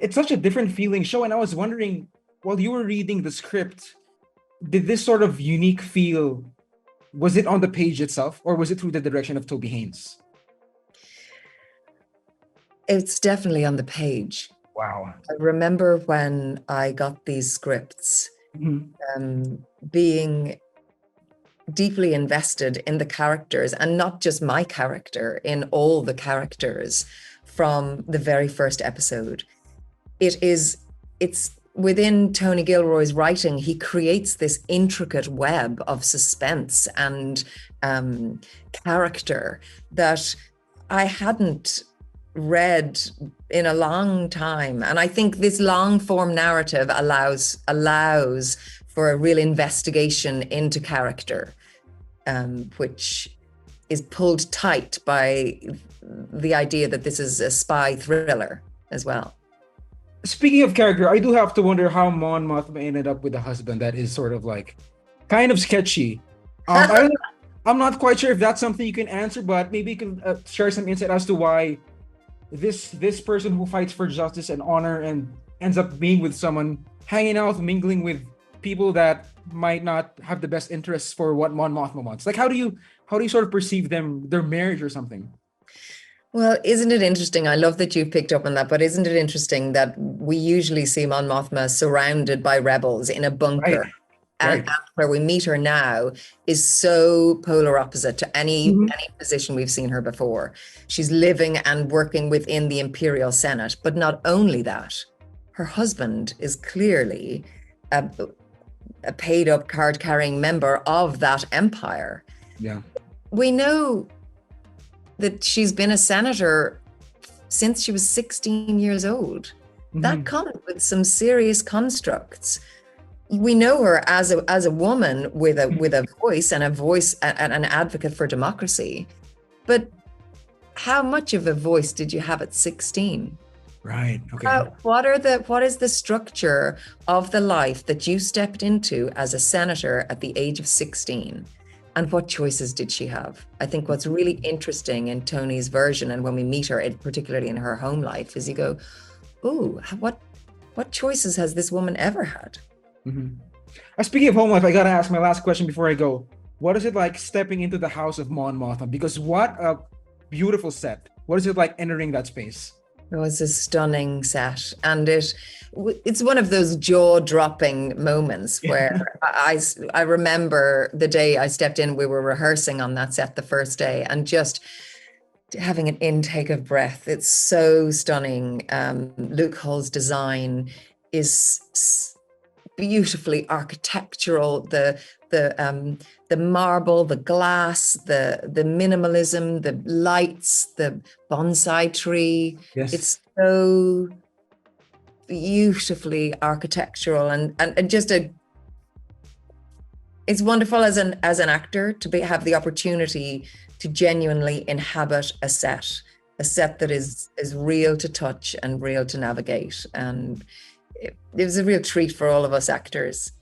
it's such a different feeling show. And I was wondering, while you were reading the script, did this sort of unique feel, was it on the page itself, or was it through the direction of Toby Haynes? It's definitely on the page. Wow. I remember when I got these scripts, being deeply invested in the characters, and not just my character, in all the characters from the very first episode. It's within Tony Gilroy's writing, he creates this intricate web of suspense and character that I hadn't read in a long time. And I think this long form narrative allows for a real investigation into character, which is pulled tight by the idea that this is a spy thriller as well. Speaking of character, I do have to wonder how Mon Mothma ended up with a husband that is sort of like kind of sketchy. I'm not quite sure if that's something you can answer, but maybe you can share some insight as to why this person who fights for justice and honor and ends up being with someone, hanging out, mingling with people that might not have the best interests for what Mon Mothma wants. Like, how do you sort of perceive their marriage or something? Well, isn't it interesting? I love that you picked up on that, but isn't it interesting that we usually see Mon Mothma surrounded by rebels in a bunker? Right. And where we meet her now is so polar opposite to any position we've seen her before. She's living and working within the Imperial Senate, but not only that, her husband is clearly a paid up card carrying member of that empire. Yeah. We know that she's been a senator since she was 16 years old. That comes with some serious constructs. We know her as a woman with a voice and an advocate for democracy. But how much of a voice did you have at 16? Right. Okay. What is the structure of the life that you stepped into as a senator at the age of 16? And what choices did she have? I think what's really interesting in Tony's version, and when we meet her, particularly in her home life, is you go, "Ooh, what choices has this woman ever had?" Speaking of home life, I gotta ask my last question before I go. What is it like stepping into the house of Mon Mothma? Because what a beautiful set. What is it like entering that space? It was a stunning set, and it's one of those jaw-dropping moments where I remember the day I stepped in. We were rehearsing on that set the first day, and just having an intake of breath. It's so stunning. Luke Hull's design is beautifully architectural. The marble, the glass, the minimalism, the lights, the bonsai tree. Yes. It's so beautifully architectural and just it's wonderful as an actor to have the opportunity to genuinely inhabit a set that is real to touch and real to navigate. And it was a real treat for all of us actors.